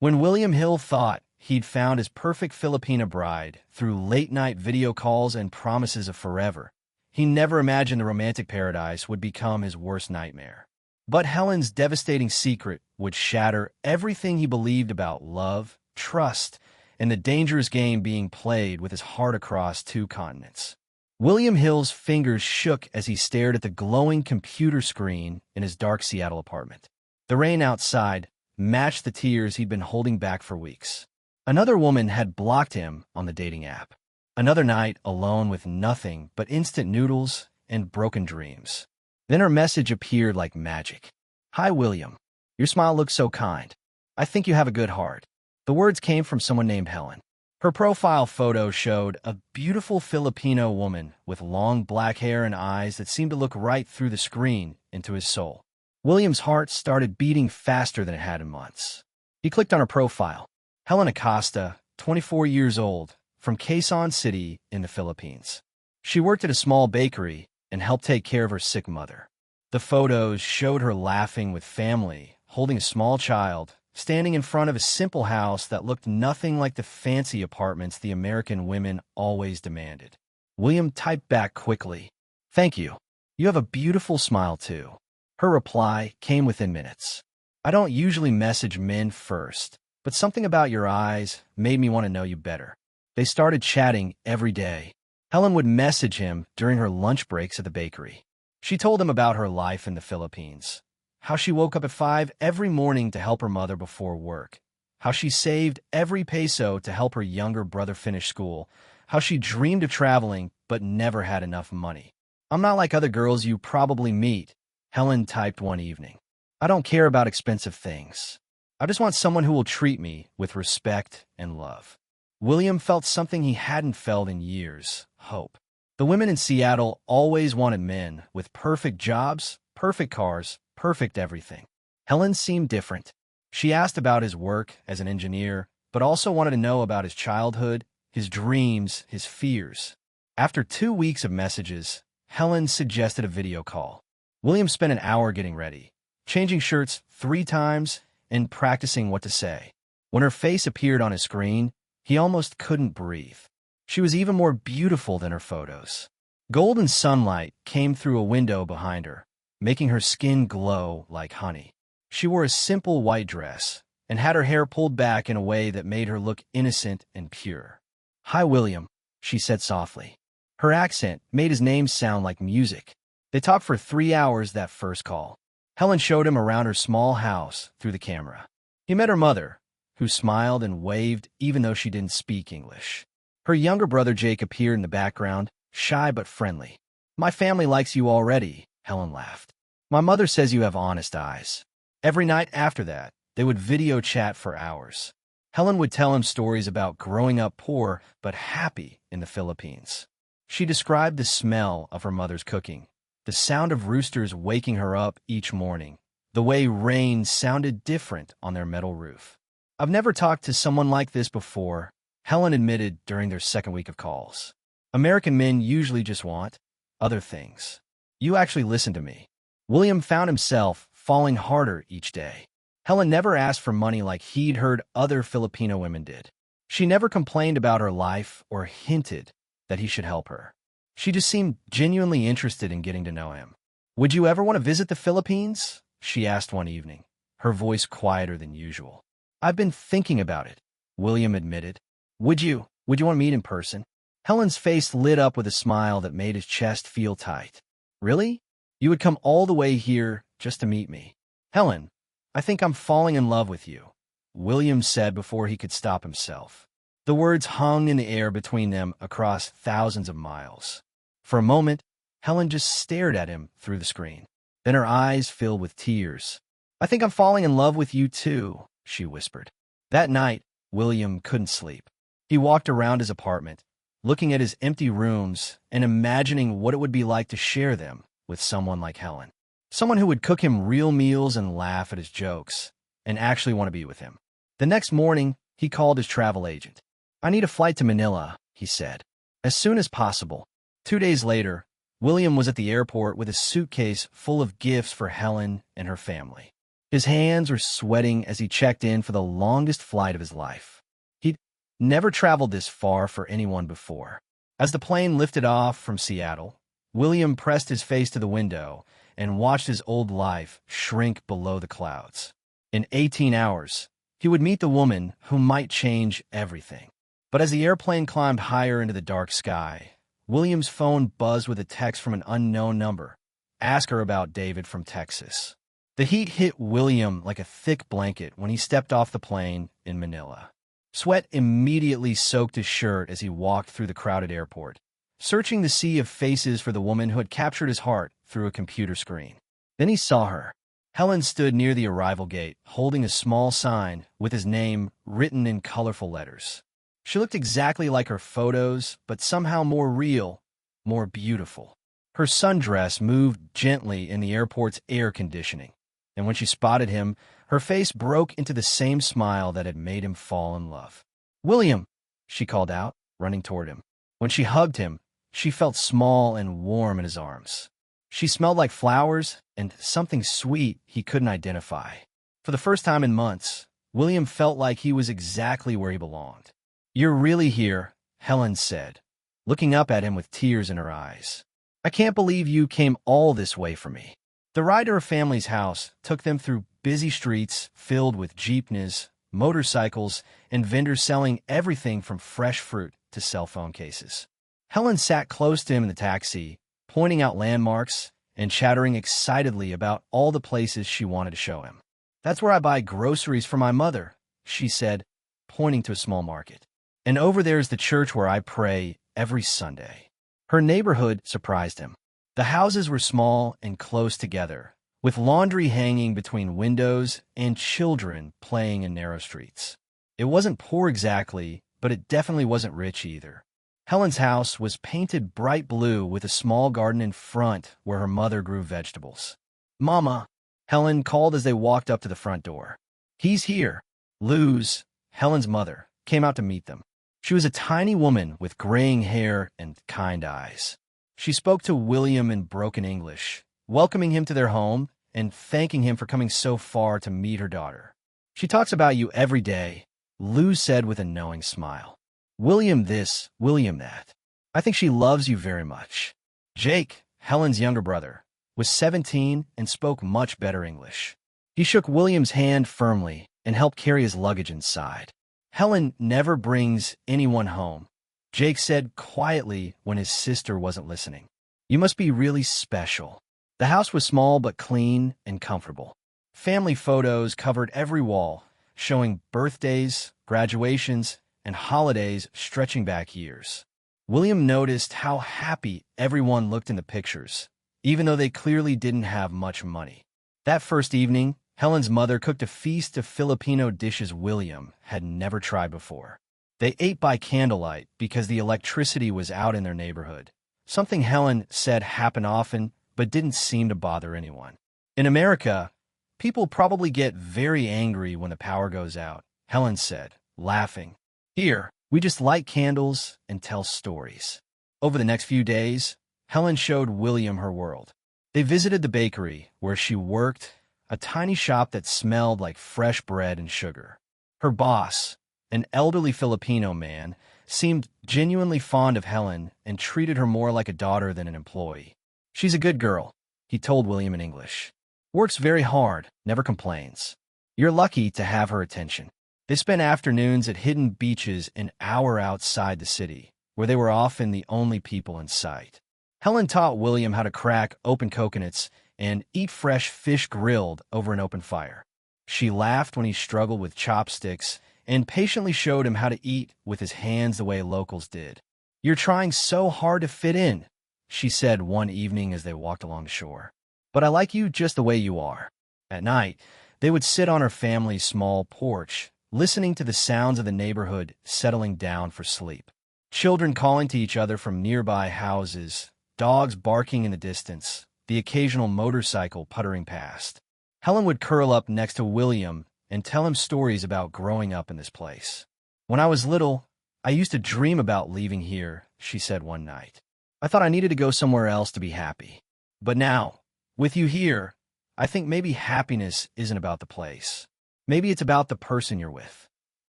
When William Hill thought he'd found his perfect Filipina bride through late-night video calls and promises of forever, he never imagined the romantic paradise would become his worst nightmare. But Helen's devastating secret would shatter everything he believed about love, trust, and the dangerous game being played with his heart across two continents. William Hill's fingers shook as he stared at the glowing computer screen in his dark Seattle apartment. The rain outside matched the tears he'd been holding back for weeks. Another woman had blocked him on the dating app. Another night alone with nothing but instant noodles and broken dreams. Then her message appeared like magic. "Hi, William. Your smile looks so kind. I think you have a good heart." The words came from someone named Helen. Her profile photo showed a beautiful Filipino woman with long black hair and eyes that seemed to look right through the screen into his soul. William's heart started beating faster than it had in months. He clicked on her profile. Helen Acosta, 24 years old, from Quezon City in the Philippines. She worked at a small bakery and helped take care of her sick mother. The photos showed her laughing with family, holding a small child, standing in front of a simple house that looked nothing like the fancy apartments the American women always demanded. William typed back quickly, "Thank you. You have a beautiful smile, too." Her reply came within minutes. "I don't usually message men first, but something about your eyes made me want to know you better." They started chatting every day. Helen would message him during her lunch breaks at the bakery. She told him about her life in the Philippines, how she woke up at 5 every morning to help her mother before work, how she saved every peso to help her younger brother finish school, how she dreamed of traveling but never had enough money. "I'm not like other girls you probably meet," Helen typed one evening. "I don't care about expensive things. I just want someone who will treat me with respect and love." William felt something he hadn't felt in years: hope. The women in Seattle always wanted men with perfect jobs, perfect cars, perfect everything. Helen seemed different. She asked about his work as an engineer, but also wanted to know about his childhood, his dreams, his fears. After 2 weeks of messages, Helen suggested a video call. William spent an hour getting ready, changing shirts 3 times and practicing what to say. When her face appeared on his screen, he almost couldn't breathe. She was even more beautiful than her photos. Golden sunlight came through a window behind her, making her skin glow like honey. She wore a simple white dress and had her hair pulled back in a way that made her look innocent and pure. "Hi, William," she said softly. Her accent made his name sound like music. They talked for 3 hours that first call. Helen showed him around her small house through the camera. He met her mother, who smiled and waved even though she didn't speak English. Her younger brother Jake appeared in the background, shy but friendly. "My family likes you already," Helen laughed. "My mother says you have honest eyes." Every night after that, they would video chat for hours. Helen would tell him stories about growing up poor but happy in the Philippines. She described the smell of her mother's cooking, the sound of roosters waking her up each morning, the way rain sounded different on their metal roof. "I've never talked to someone like this before," Helen admitted during their second week of calls. "American men usually just want other things. You actually listen to me." William found himself falling harder each day. Helen never asked for money like he'd heard other Filipino women did. She never complained about her life or hinted that he should help her. She just seemed genuinely interested in getting to know him. "Would you ever want to visit the Philippines?" she asked one evening, her voice quieter than usual. "I've been thinking about it," William admitted. Would you want to meet in person?" Helen's face lit up with a smile that made his chest feel tight. "Really? You would come all the way here just to meet me?" "Helen, I think I'm falling in love with you," William said before he could stop himself. The words hung in the air between them across thousands of miles. For a moment, Helen just stared at him through the screen. Then her eyes filled with tears. "I think I'm falling in love with you too," she whispered. That night, William couldn't sleep. He walked around his apartment, looking at his empty rooms and imagining what it would be like to share them with someone like Helen. Someone who would cook him real meals and laugh at his jokes, and actually want to be with him. The next morning, he called his travel agent. "I need a flight to Manila," he said, "as soon as possible." 2 days later, William was at the airport with a suitcase full of gifts for Helen and her family. His hands were sweating as he checked in for the longest flight of his life. He'd never traveled this far for anyone before. As the plane lifted off from Seattle, William pressed his face to the window and watched his old life shrink below the clouds. In 18 hours, he would meet the woman who might change everything. But as the airplane climbed higher into the dark sky, William's phone buzzed with a text from an unknown number. Ask her about David from Texas. The heat hit William like a thick blanket when he stepped off the plane in Manila. Sweat immediately soaked his shirt as he walked through the crowded airport, searching the sea of faces for the woman who had captured his heart through a computer screen. Then he saw her. Helen stood near the arrival gate, holding a small sign with his name written in colorful letters. She looked exactly like her photos, but somehow more real, more beautiful. Her sundress moved gently in the airport's air conditioning, and when she spotted him, her face broke into the same smile that had made him fall in love. "William," she called out, running toward him. When she hugged him, she felt small and warm in his arms. She smelled like flowers and something sweet he couldn't identify. For the first time in months, William felt like he was exactly where he belonged. "You're really here," Helen said, looking up at him with tears in her eyes. "I can't believe you came all this way for me." The ride to her family's house took them through busy streets filled with jeepneys, motorcycles, and vendors selling everything from fresh fruit to cell phone cases. Helen sat close to him in the taxi, pointing out landmarks and chattering excitedly about all the places she wanted to show him. "That's where I buy groceries for my mother," she said, pointing to a small market. "And over there's the church where I pray every Sunday." Her neighborhood surprised him. The houses were small and close together, with laundry hanging between windows and children playing in narrow streets. It wasn't poor exactly, but it definitely wasn't rich either. Helen's house was painted bright blue with a small garden in front where her mother grew vegetables. "Mama," Helen called as they walked up to the front door. "He's here." Luz, Helen's mother, came out to meet them. She was a tiny woman with graying hair and kind eyes. She spoke to William in broken English, welcoming him to their home and thanking him for coming so far to meet her daughter. "She talks about you every day," Luz said with a knowing smile. "William this, William that. I think she loves you very much." Jake, Helen's younger brother, was 17 and spoke much better English. He shook William's hand firmly and helped carry his luggage inside. "Helen never brings anyone home," Jake said quietly when his sister wasn't listening. "You must be really special." The house was small but clean and comfortable. Family photos covered every wall, showing birthdays, graduations, and holidays stretching back years. William noticed how happy everyone looked in the pictures, even though they clearly didn't have much money. That first evening, Helen's mother cooked a feast of Filipino dishes William had never tried before. They ate by candlelight because the electricity was out in their neighborhood, something Helen said happened often but didn't seem to bother anyone. In America, people probably get very angry when the power goes out, Helen said, laughing. Here, we just light candles and tell stories. Over the next few days, Helen showed William her world. They visited the bakery where she worked, a tiny shop that smelled like fresh bread and sugar. Her boss, an elderly Filipino man, seemed genuinely fond of Helen and treated her more like a daughter than an employee. "She's a good girl," he told William in English. "Works very hard, never complains. You're lucky to have her attention." They spent afternoons at hidden beaches an hour outside the city, where they were often the only people in sight. Helen taught William how to crack open coconuts and eat fresh fish grilled over an open fire. She laughed when he struggled with chopsticks and patiently showed him how to eat with his hands the way locals did. "You're trying so hard to fit in," she said one evening as they walked along the shore. "But I like you just the way you are." At night, they would sit on her family's small porch, listening to the sounds of the neighborhood settling down for sleep. Children calling to each other from nearby houses, dogs barking in the distance, the occasional motorcycle puttering past. Helen would curl up next to William and tell him stories about growing up in this place. "When I was little, I used to dream about leaving here," she said one night. "I thought I needed to go somewhere else to be happy. But now, with you here, I think maybe happiness isn't about the place. Maybe it's about the person you're with.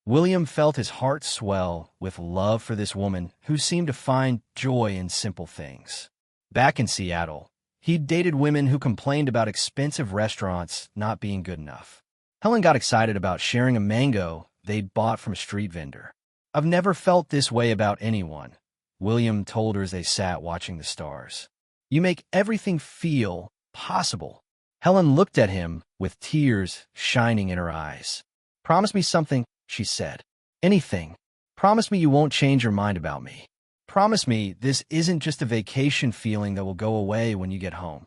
William felt his heart swell with love for this woman who seemed to find joy in simple things. Back in Seattle, he'd dated women who complained about expensive restaurants not being good enough. Helen got excited about sharing a mango they'd bought from a street vendor. "I've never felt this way about anyone," William told her as they sat watching the stars. "You make everything feel possible." Helen looked at him with tears shining in her eyes. "Promise me something," she said. "Anything. Promise me you won't change your mind about me. Promise me this isn't just a vacation feeling that will go away when you get home."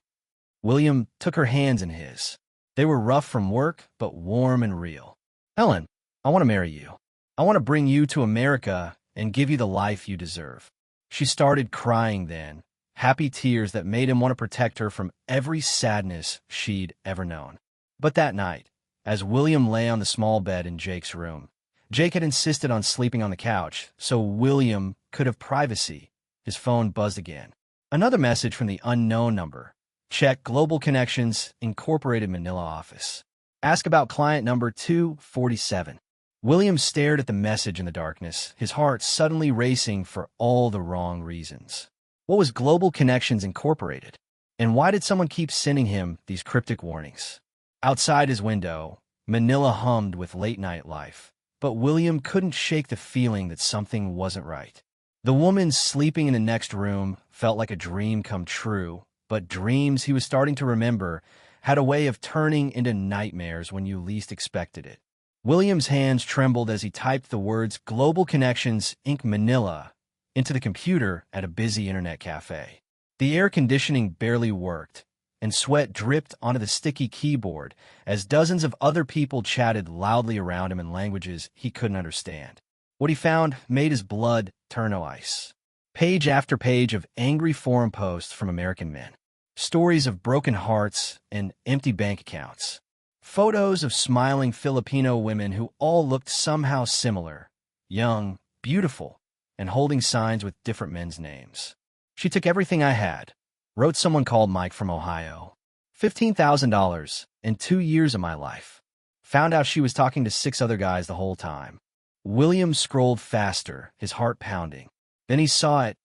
William took her hands in his. They were rough from work, but warm and real. "Helen, I want to marry you. I want to bring you to America and give you the life you deserve." She started crying then, happy tears that made him want to protect her from every sadness she'd ever known. But that night, as William lay on the small bed in Jake's room, Jake had insisted on sleeping on the couch so William could have privacy. His phone buzzed again. Another message from the unknown number. "Check Global Connections Incorporated Manila office. Ask about client number 247. William stared at the message in the darkness, his heart suddenly racing for all the wrong reasons. What was Global Connections Incorporated? And why did someone keep sending him these cryptic warnings? Outside his window, Manila hummed with late-night life, but William couldn't shake the feeling that something wasn't right. The woman sleeping in the next room felt like a dream come true, but dreams he was starting to remember had a way of turning into nightmares when you least expected it. William's hands trembled as he typed the words Global Connections Inc. Manila into the computer at a busy internet cafe. The air conditioning barely worked, and sweat dripped onto the sticky keyboard as dozens of other people chatted loudly around him in languages he couldn't understand. What he found made his blood turn to ice. Page after page of angry forum posts from American men. Stories of broken hearts and empty bank accounts. Photos of smiling Filipino women who all looked somehow similar, young, beautiful, and holding signs with different men's names. "She took everything I had," wrote someone called Mike from Ohio. "$15,000 and 2 years of my life. Found out she was talking to 6 other guys the whole time." William scrolled faster, his heart pounding. Then he saw it,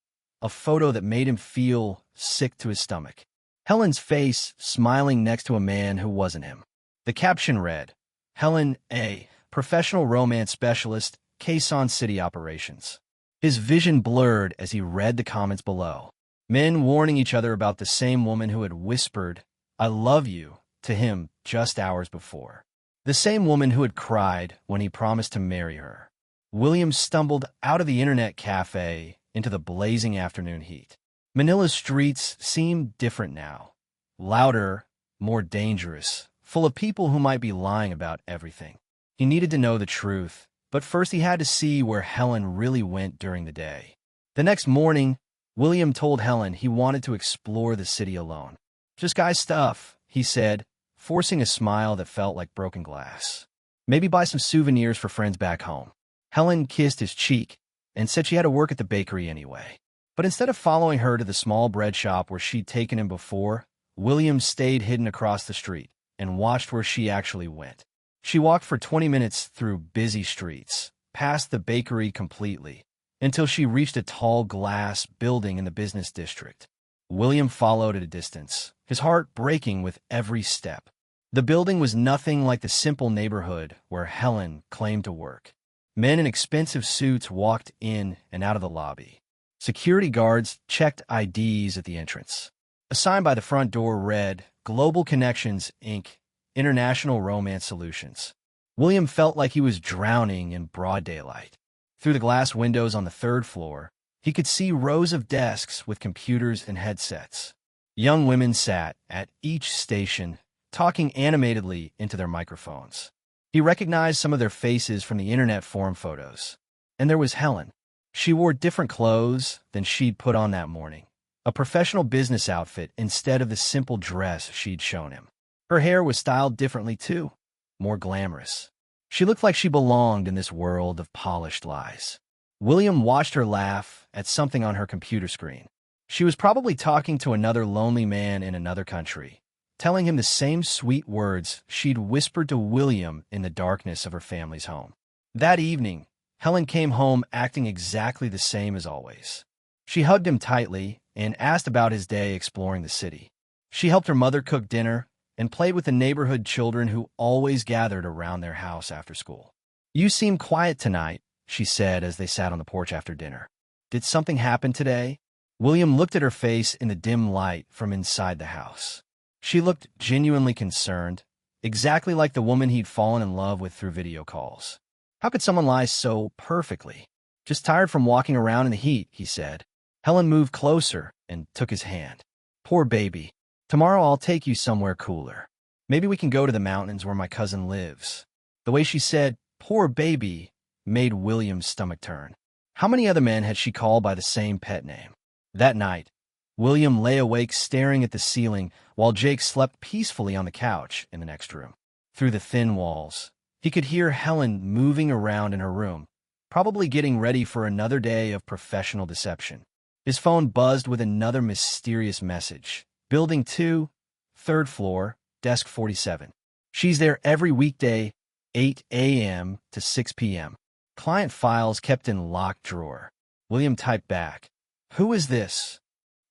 a photo that made him feel sick to his stomach. Helen's face smiling next to a man who wasn't him. The caption read, "Helen A., professional romance specialist, Quezon City operations." His vision blurred as he read the comments below. Men warning each other about the same woman who had whispered, "I love you," to him just hours before. The same woman who had cried when he promised to marry her. William stumbled out of the internet cafe into the blazing afternoon heat. Manila's streets seemed different now. Louder, more dangerous, full of people who might be lying about everything. He needed to know the truth, but first he had to see where Helen really went during the day. The next morning, William told Helen he wanted to explore the city alone. "Just guy stuff," he said, forcing a smile that felt like broken glass. "Maybe buy some souvenirs for friends back home." Helen kissed his cheek and said she had to work at the bakery anyway. But instead of following her to the small bread shop where she'd taken him before, William stayed hidden across the street and watched where she actually went. She walked for 20 minutes through busy streets, past the bakery completely, until she reached a tall glass building in the business district. William followed at a distance, his heart breaking with every step. The building was nothing like the simple neighborhood where Helen claimed to work. Men in expensive suits walked in and out of the lobby. Security guards checked IDs at the entrance. A sign by the front door read, "Global Connections, Inc., International Romance Solutions." William felt like he was drowning in broad daylight. Through the glass windows on the 3rd floor, he could see rows of desks with computers and headsets. Young women sat at each station, talking animatedly into their microphones. He recognized some of their faces from the internet forum photos. And there was Helen. She wore different clothes than she'd put on that morning. A professional business outfit instead of the simple dress she'd shown him. Her hair was styled differently too, more glamorous. She looked like she belonged in this world of polished lies. William watched her laugh at something on her computer screen. She was probably talking to another lonely man in another country, telling him the same sweet words she'd whispered to William in the darkness of her family's home. That evening, Helen came home acting exactly the same as always. She hugged him tightly and asked about his day exploring the city. She helped her mother cook dinner and played with the neighborhood children who always gathered around their house after school. "You seem quiet tonight," she said as they sat on the porch after dinner. "Did something happen today?" William looked at her face in the dim light from inside the house. She looked genuinely concerned, exactly like the woman he'd fallen in love with through video calls. How could someone lie so perfectly? "Just tired from walking around in the heat," he said. Helen moved closer and took his hand. "Poor baby. Tomorrow I'll take you somewhere cooler. Maybe we can go to the mountains where my cousin lives." The way she said, "poor baby," made William's stomach turn. How many other men had she called by the same pet name? That night, William lay awake staring at the ceiling while Jake slept peacefully on the couch in the next room. Through the thin walls, he could hear Helen moving around in her room, probably getting ready for another day of professional deception. His phone buzzed with another mysterious message. "Building 2, 3rd floor, desk 47. She's there every weekday, 8 a.m. to 6 p.m. Client files kept in locked drawer." William typed back, "Who is this?"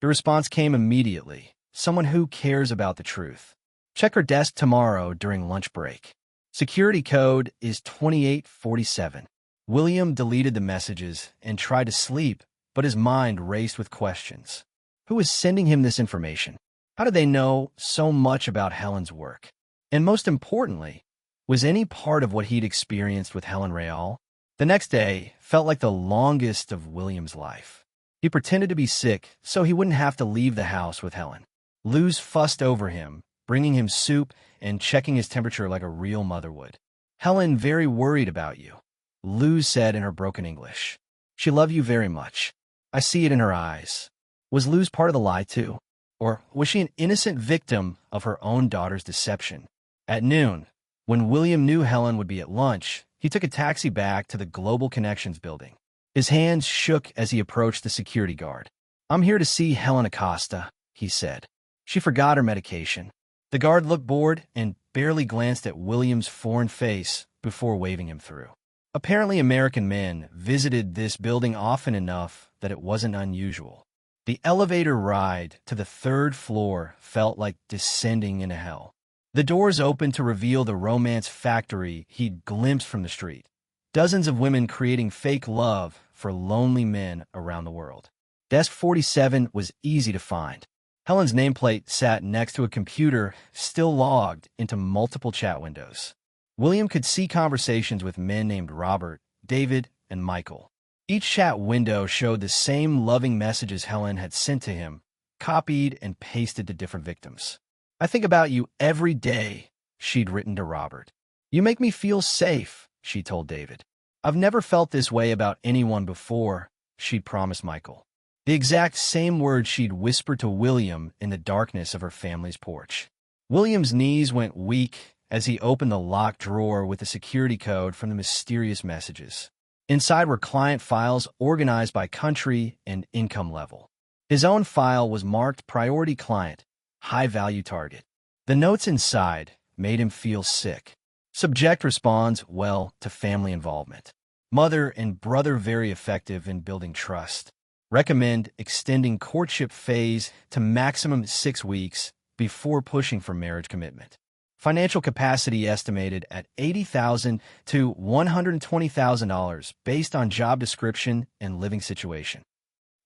The response came immediately. "Someone who cares about the truth. Check her desk tomorrow during lunch break. Security code is 2847. William deleted the messages and tried to sleep, but his mind raced with questions. Who was sending him this information? How did they know so much about Helen's work? And most importantly, was any part of what he'd experienced with Helen real? The next day felt like the longest of William's life. He pretended to be sick so he wouldn't have to leave the house with Helen. Luz fussed over him, bringing him soup and checking his temperature like a real mother would. "Helen very worried about you," Luz said in her broken English. "She loved you very much. I see it in her eyes." Was Luz part of the lie too? Or was she an innocent victim of her own daughter's deception? At noon, when William knew Helen would be at lunch, he took a taxi back to the Global Connections building. His hands shook as he approached the security guard. "I'm here to see Helen Acosta," he said. She forgot her medication. The guard looked bored and barely glanced at William's foreign face before waving him through. Apparently, American men visited this building often enough that it wasn't unusual. The elevator ride to the 3rd floor felt like descending into hell. The doors opened to reveal the romance factory he'd glimpsed from the street. Dozens of women creating fake love for lonely men around the world. Desk 47 was easy to find. Helen's nameplate sat next to a computer still logged into multiple chat windows. William could see conversations with men named Robert, David, and Michael. Each chat window showed the same loving messages Helen had sent to him, copied and pasted to different victims. "I think about you every day," she'd written to Robert. "You make me feel safe," she told David. "I've never felt this way about anyone before," she'd promised Michael. The exact same words she'd whispered to William in the darkness of her family's porch. William's knees went weak as he opened the locked drawer with the security code from the mysterious messages. Inside were client files organized by country and income level. His own file was marked Priority Client, High Value Target. The notes inside made him feel sick. Subject responds well to family involvement. Mother and brother very effective in building trust. Recommend extending courtship phase to maximum 6 weeks before pushing for marriage commitment. Financial capacity estimated at $80,000 to $120,000 based on job description and living situation.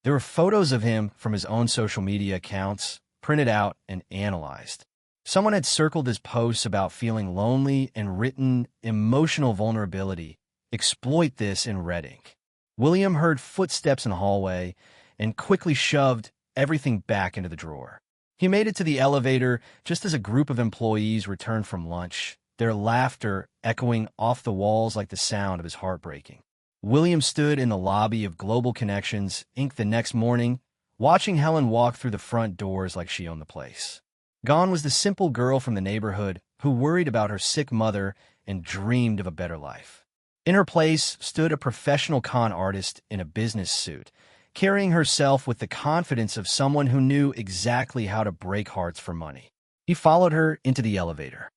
There were photos of him from his own social media accounts, printed out and analyzed. Someone had circled his posts about feeling lonely and written emotional vulnerability. Exploit this in red ink. William heard footsteps in the hallway and quickly shoved everything back into the drawer. He made it to the elevator just as a group of employees returned from lunch, their laughter echoing off the walls like the sound of his heart breaking. William stood in the lobby of Global Connections, Inc. the next morning, watching Helen walk through the front doors like she owned the place. Gone was the simple girl from the neighborhood who worried about her sick mother and dreamed of a better life. In her place stood a professional con artist in a business suit, carrying herself with the confidence of someone who knew exactly how to break hearts for money. He followed her into the elevator.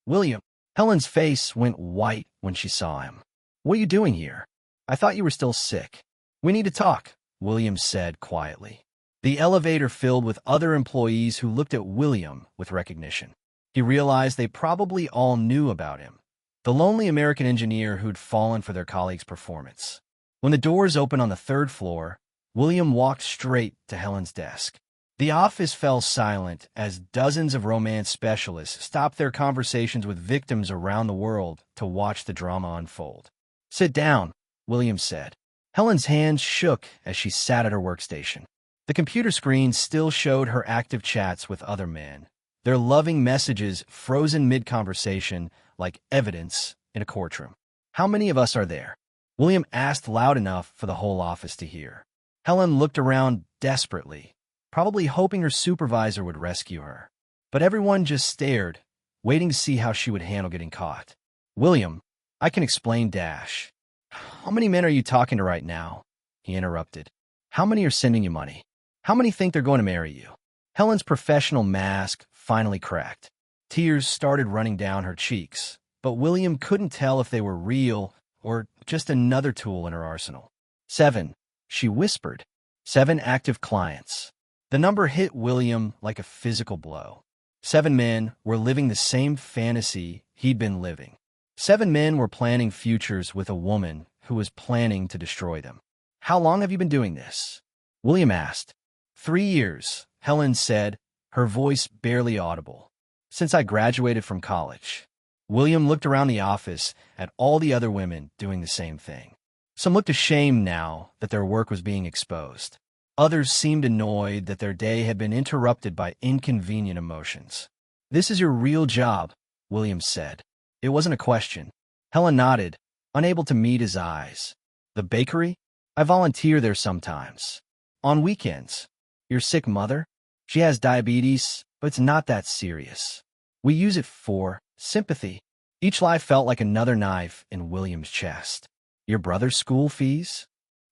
William. Helen's face went white when she saw him. What are you doing here? I thought you were still sick. We need to talk, William said quietly. The elevator filled with other employees who looked at William with recognition. He realized they probably all knew about him, the lonely American engineer who'd fallen for their colleague's performance. When the doors opened on the third floor, William walked straight to Helen's desk. The office fell silent as dozens of romance specialists stopped their conversations with victims around the world to watch the drama unfold. Sit down, William said. Helen's hands shook as she sat at her workstation. The computer screen still showed her active chats with other men, their loving messages frozen mid-conversation like evidence in a courtroom. How many of us are there? William asked loud enough for the whole office to hear. Helen looked around desperately, probably hoping her supervisor would rescue her. But everyone just stared, waiting to see how she would handle getting caught. William, I can explain Dash. How many men are you talking to right now? He interrupted. How many are sending you money? How many think they're going to marry you? Helen's professional mask finally cracked. Tears started running down her cheeks, but William couldn't tell if they were real or just another tool in her arsenal. 7, she whispered. 7 active clients. The number hit William like a physical blow. 7 men were living the same fantasy he'd been living. 7 men were planning futures with a woman who was planning to destroy them. How long have you been doing this? William asked. 3 years, Helen said, her voice barely audible. Since I graduated from college. William looked around the office at all the other women doing the same thing. Some looked ashamed now that their work was being exposed. Others seemed annoyed that their day had been interrupted by inconvenient emotions. This is your real job, William said. It wasn't a question. Helen nodded, unable to meet his eyes. The bakery? I volunteer there sometimes. On weekends. Your sick mother? She has diabetes, but it's not that serious. We use it for sympathy. Each lie felt like another knife in William's chest. Your brother's school fees?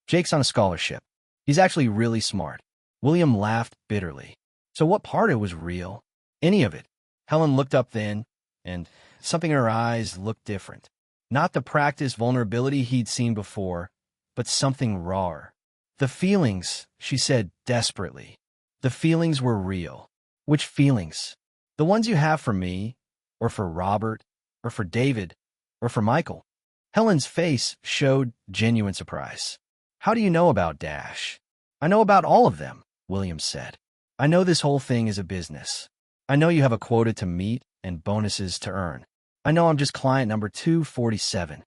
Jake's on a scholarship. He's actually really smart. William laughed bitterly. So what part of it was real? Any of it. Helen looked up then, and something in her eyes looked different. Not the practiced vulnerability he'd seen before, but something rawer. The feelings, she said desperately. The feelings were real. Which feelings? The ones you have for me, or for Robert, or for David, or for Michael. Helen's face showed genuine surprise. How do you know about Dash? I know about all of them, William said. I know this whole thing is a business. I know you have a quota to meet and bonuses to earn. I know I'm just client number 247.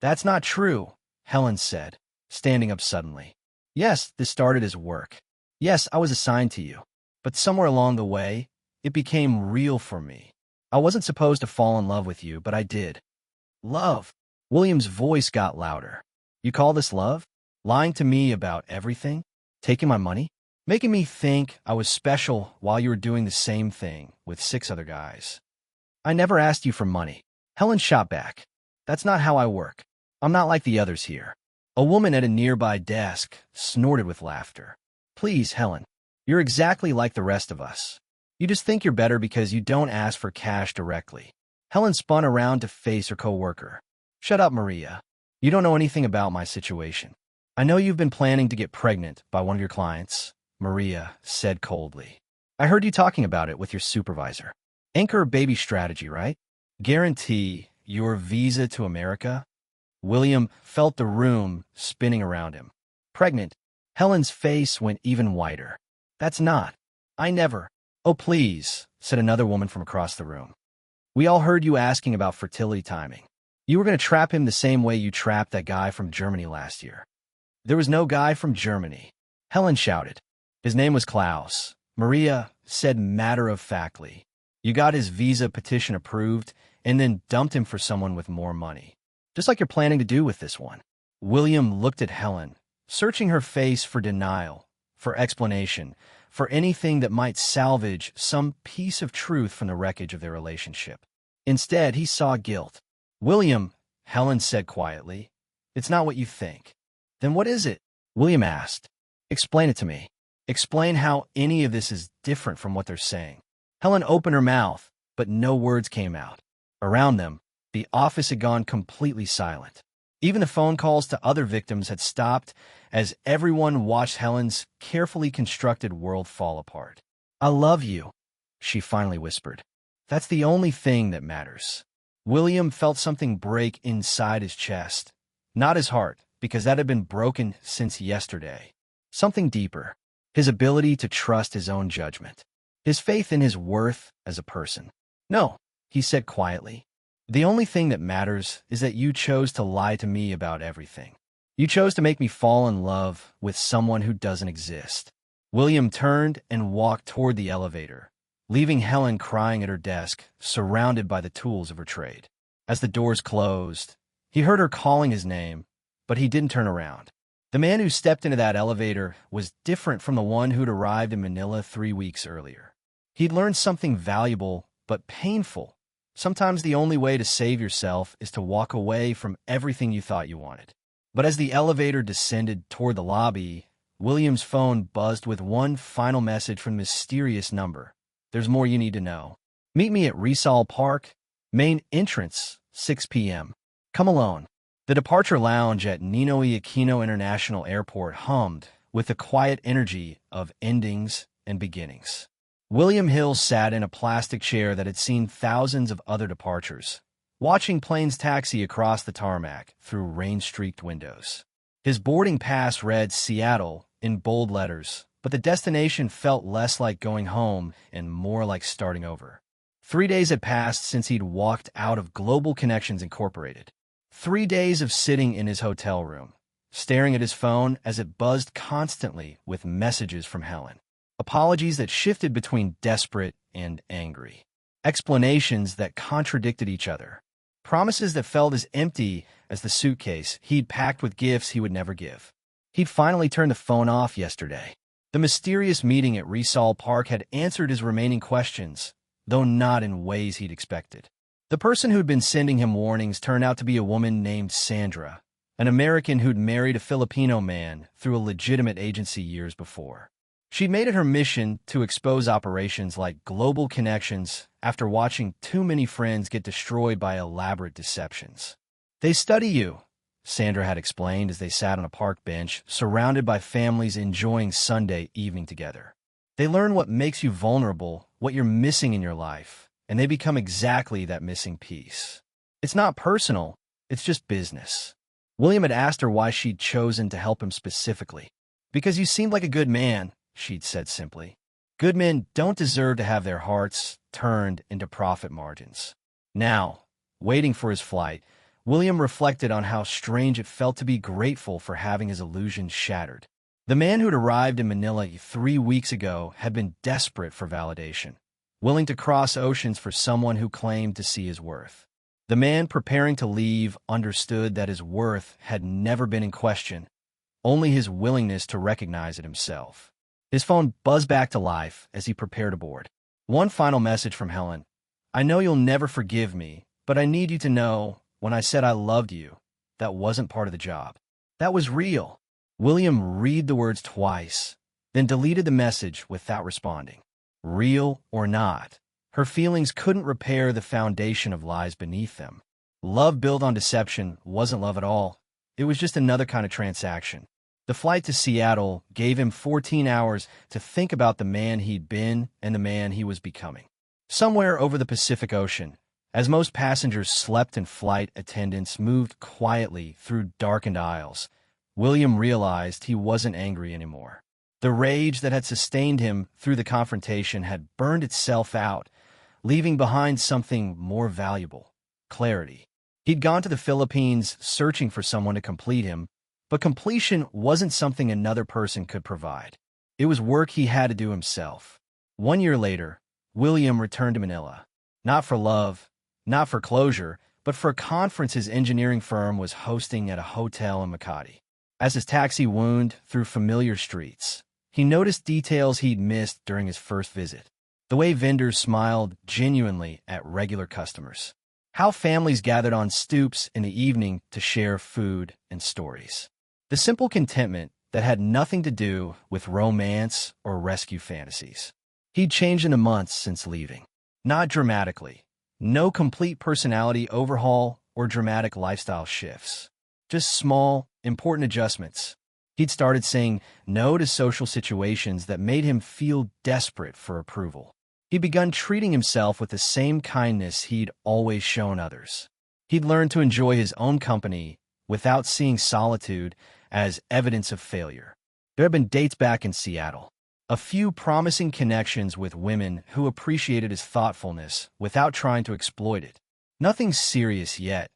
That's not true, Helen said, standing up suddenly. Yes, this started as work. Yes, I was assigned to you. But somewhere along the way, it became real for me. I wasn't supposed to fall in love with you, but I did. Love. William's voice got louder. You call this love? Lying to me about everything? Taking my money? Making me think I was special while you were doing the same thing with 6 other guys. I never asked you for money. Helen shot back. That's not how I work. I'm not like the others here. A woman at a nearby desk snorted with laughter. Please, Helen. You're exactly like the rest of us. You just think you're better because you don't ask for cash directly. Helen spun around to face her coworker. Shut up, Maria. You don't know anything about my situation. I know you've been planning to get pregnant by one of your clients, Maria said coldly. I heard you talking about it with your supervisor. Anchor baby strategy, right? Guarantee your visa to America? William felt the room spinning around him. Pregnant. Helen's face went even whiter. That's not. I never. Oh, please, said another woman from across the room. We all heard you asking about fertility timing. You were going to trap him the same way you trapped that guy from Germany last year. There was no guy from Germany. Helen shouted. His name was Klaus. Maria said matter-of-factly. You got his visa petition approved and then dumped him for someone with more money. Just like you're planning to do with this one. William looked at Helen, searching her face for denial, for explanation, for anything that might salvage some piece of truth from the wreckage of their relationship. Instead, he saw guilt. William, Helen said quietly, it's not what you think. Then what is it? William asked. Explain it to me. Explain how any of this is different from what they're saying. Helen opened her mouth, but no words came out. Around them, the office had gone completely silent. Even the phone calls to other victims had stopped as everyone watched Helen's carefully constructed world fall apart. "I love you," she finally whispered. "That's the only thing that matters." William felt something break inside his chest. Not his heart, because that had been broken since yesterday. Something deeper. His ability to trust his own judgment. His faith in his worth as a person. "No," he said quietly. "The only thing that matters is that you chose to lie to me about everything. You chose to make me fall in love with someone who doesn't exist." William turned and walked toward the elevator, leaving Helen crying at her desk, surrounded by the tools of her trade. As the doors closed, he heard her calling his name, but he didn't turn around. The man who stepped into that elevator was different from the one who'd arrived in Manila 3 weeks earlier. He'd learned something valuable, but painful. Sometimes the only way to save yourself is to walk away from everything you thought you wanted. But as the elevator descended toward the lobby, William's phone buzzed with one final message from a mysterious number. "There's more you need to know. Meet me at Rizal Park, main entrance, 6 p.m. Come alone." The departure lounge at Ninoy Aquino International Airport hummed with the quiet energy of endings and beginnings. William Hill sat in a plastic chair that had seen thousands of other departures, watching planes taxi across the tarmac through rain-streaked windows. His boarding pass read Seattle in bold letters, but the destination felt less like going home and more like starting over. 3 days had passed since he'd walked out of Global Connections Incorporated. 3 days of sitting in his hotel room, staring at his phone as it buzzed constantly with messages from Helen. Apologies that shifted between desperate and angry. Explanations that contradicted each other. Promises that felt as empty as the suitcase he'd packed with gifts he would never give. He'd finally turned the phone off yesterday. The mysterious meeting at Rizal Park had answered his remaining questions, though not in ways he'd expected. The person who'd been sending him warnings turned out to be a woman named Sandra, an American who'd married a Filipino man through a legitimate agency years before. She'd made it her mission to expose operations like Global Connections after watching too many friends get destroyed by elaborate deceptions. "They study you," Sandra had explained as they sat on a park bench, surrounded by families enjoying Sunday evening together. "They learn what makes you vulnerable, what you're missing in your life, and they become exactly that missing piece. It's not personal, it's just business." William had asked her why she'd chosen to help him specifically. "Because you seemed like a good man," she'd said simply. "Good men don't deserve to have their hearts turned into profit margins." Now, waiting for his flight, William reflected on how strange it felt to be grateful for having his illusions shattered. The man who'd arrived in Manila 3 weeks ago had been desperate for validation, willing to cross oceans for someone who claimed to see his worth. The man preparing to leave understood that his worth had never been in question, only his willingness to recognize it himself. His phone buzzed back to life as he prepared to board. One final message from Helen. "I know you'll never forgive me, but I need you to know, when I said I loved you, that wasn't part of the job. That was real." William read the words twice, then deleted the message without responding. Real or not, her feelings couldn't repair the foundation of lies beneath them. Love built on deception wasn't love at all. It was just another kind of transaction. The flight to Seattle gave him 14 hours to think about the man he'd been and the man he was becoming. Somewhere over the Pacific Ocean, as most passengers slept and flight attendants moved quietly through darkened aisles, William realized he wasn't angry anymore. The rage that had sustained him through the confrontation had burned itself out, leaving behind something more valuable: clarity. He'd gone to the Philippines searching for someone to complete him, but completion wasn't something another person could provide. It was work he had to do himself. 1 year later, William returned to Manila. Not for love, not for closure, but for a conference his engineering firm was hosting at a hotel in Makati. As his taxi wound through familiar streets, he noticed details he'd missed during his first visit. The way vendors smiled genuinely at regular customers. How families gathered on stoops in the evening to share food and stories. The simple contentment that had nothing to do with romance or rescue fantasies. He'd changed in the months since leaving. Not dramatically. No complete personality overhaul or dramatic lifestyle shifts. Just small, important adjustments. He'd started saying no to social situations that made him feel desperate for approval. He'd begun treating himself with the same kindness he'd always shown others. He'd learned to enjoy his own company without seeing solitude as evidence of failure. There had been dates back in Seattle. A few promising connections with women who appreciated his thoughtfulness without trying to exploit it. Nothing serious yet,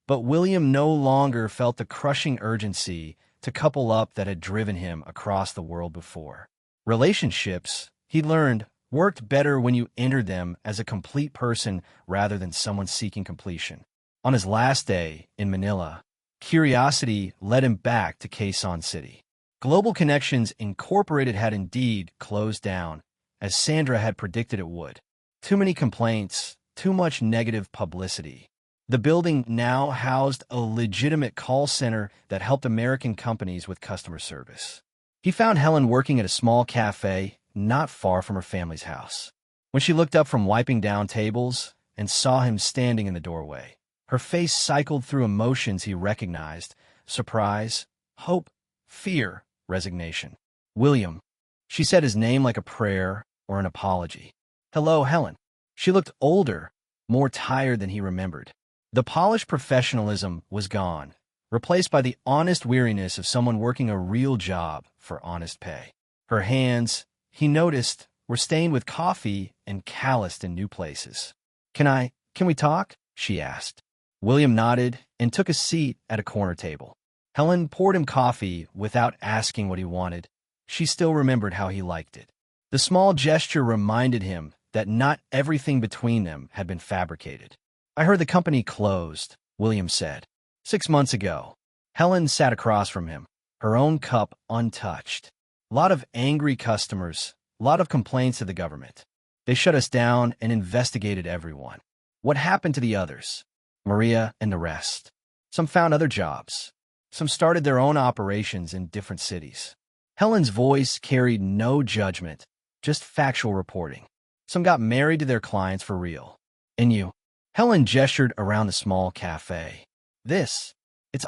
but William no longer felt the crushing urgency to couple up that had driven him across the world before. Relationships, he learned, worked better when you entered them as a complete person rather than someone seeking completion. On his last day in Manila, curiosity led him back to Quezon City. Global Connections Incorporated had indeed closed down, as Sandra had predicted it would. Too many complaints, too much negative publicity. The building now housed a legitimate call center that helped American companies with customer service. He found Helen working at a small cafe not far from her family's house. When she looked up from wiping down tables and saw him standing in the doorway, her face cycled through emotions he recognized: surprise, hope, fear, resignation. William. She said his name like a prayer or an apology. Hello, Helen. She looked older, more tired than he remembered. The polished professionalism was gone, replaced by the honest weariness of someone working a real job for honest pay. Her hands, he noticed, were stained with coffee and calloused in new places. Can we talk? She asked. William nodded and took a seat at a corner table. Helen poured him coffee without asking what he wanted. She still remembered how he liked it. The small gesture reminded him that not everything between them had been fabricated. I heard the company closed, William said. 6 months ago. Helen sat across from him, her own cup untouched. A lot of angry customers, a lot of complaints to the government. They shut us down and investigated everyone. What happened to the others? Maria and the rest. Some found other jobs. Some started their own operations in different cities. Helen's voice carried no judgment, just factual reporting. Some got married to their clients for real. And you? Helen gestured around the small cafe. It's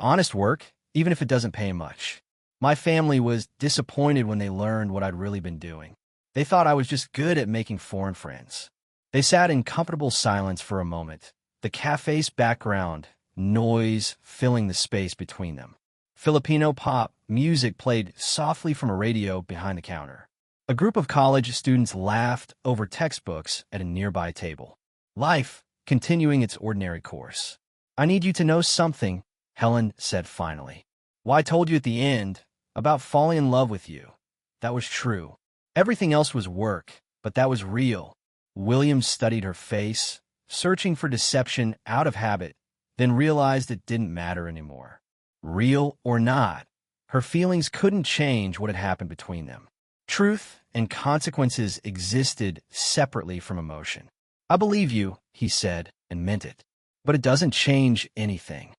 honest work, even if it doesn't pay much. My family was disappointed when they learned what I'd really been doing. They thought I was just good at making foreign friends. They sat in comfortable silence for a moment, the cafe's background noise filling the space between them. Filipino pop music played softly from a radio behind the counter. A group of college students laughed over textbooks at a nearby table. Life continuing its ordinary course. I need you to know something, Helen said finally. Well, I told you at the end about falling in love with you. That was true. Everything else was work, but that was real. William studied her face, searching for deception out of habit, then realized it didn't matter anymore. Real or not, her feelings couldn't change what had happened between them. Truth and consequences existed separately from emotion. I believe you, he said, and meant it. But it doesn't change anything.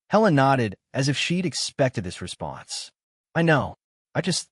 Helen nodded as if she'd expected this response. I know. I just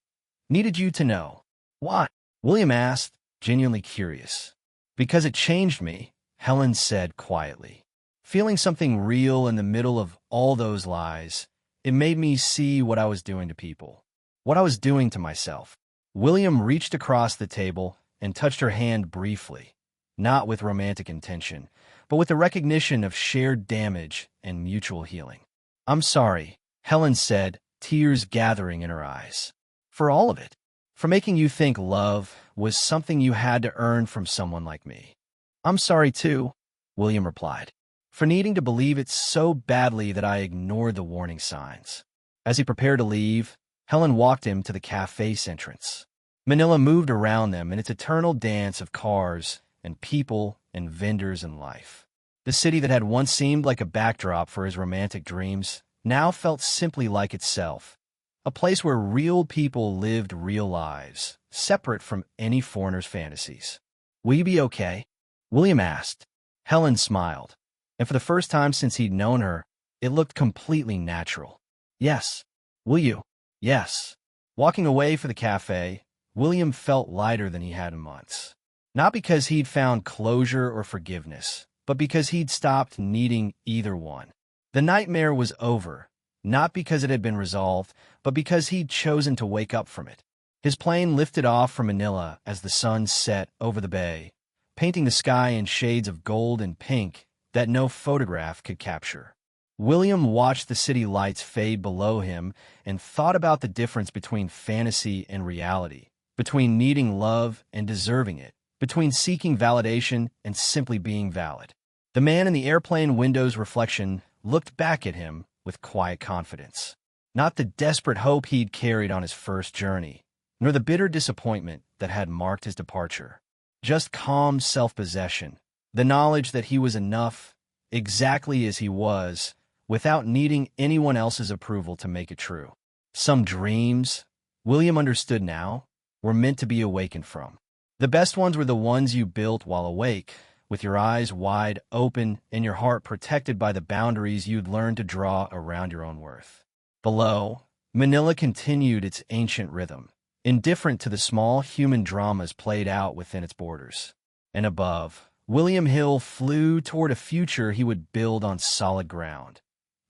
needed you to know. Why? William asked, genuinely curious. Because it changed me, Helen said quietly. Feeling something real in the middle of all those lies, it made me see what I was doing to people, what I was doing to myself. William reached across the table and touched her hand briefly, not with romantic intention, but with the recognition of shared damage and mutual healing. I'm sorry, Helen said, tears gathering in her eyes. For all of it. For making you think love was something you had to earn from someone like me. I'm sorry too, William replied, for needing to believe it so badly that I ignored the warning signs. As he prepared to leave, Helen walked him to the cafe's entrance. Manila moved around them in its eternal dance of cars and people and vendors and life. The city that had once seemed like a backdrop for his romantic dreams now felt simply like itself, a place where real people lived real lives, separate from any foreigner's fantasies. Will you be okay? William asked. Helen smiled, and for the first time since he'd known her, it looked completely natural. Yes. Will you? Yes. Walking away for the cafe, William felt lighter than he had in months. Not because he'd found closure or forgiveness, but because he'd stopped needing either one. The nightmare was over, not because it had been resolved, but because he'd chosen to wake up from it. His plane lifted off from Manila as the sun set over the bay, painting the sky in shades of gold and pink that no photograph could capture. William watched the city lights fade below him and thought about the difference between fantasy and reality, between needing love and deserving it, between seeking validation and simply being valid. The man in the airplane window's reflection looked back at him with quiet confidence. Not the desperate hope he'd carried on his first journey, nor the bitter disappointment that had marked his departure. Just calm self-possession, the knowledge that he was enough, exactly as he was, without needing anyone else's approval to make it true. Some dreams, William understood now, were meant to be awakened from. The best ones were the ones you built while awake, with your eyes wide open and your heart protected by the boundaries you'd learned to draw around your own worth. Below, Manila continued its ancient rhythm, indifferent to the small human dramas played out within its borders. And above, William Hill flew toward a future he would build on solid ground,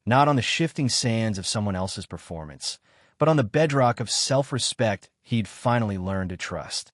not on the shifting sands of someone else's performance, but on the bedrock of self-respect he'd finally learned to trust.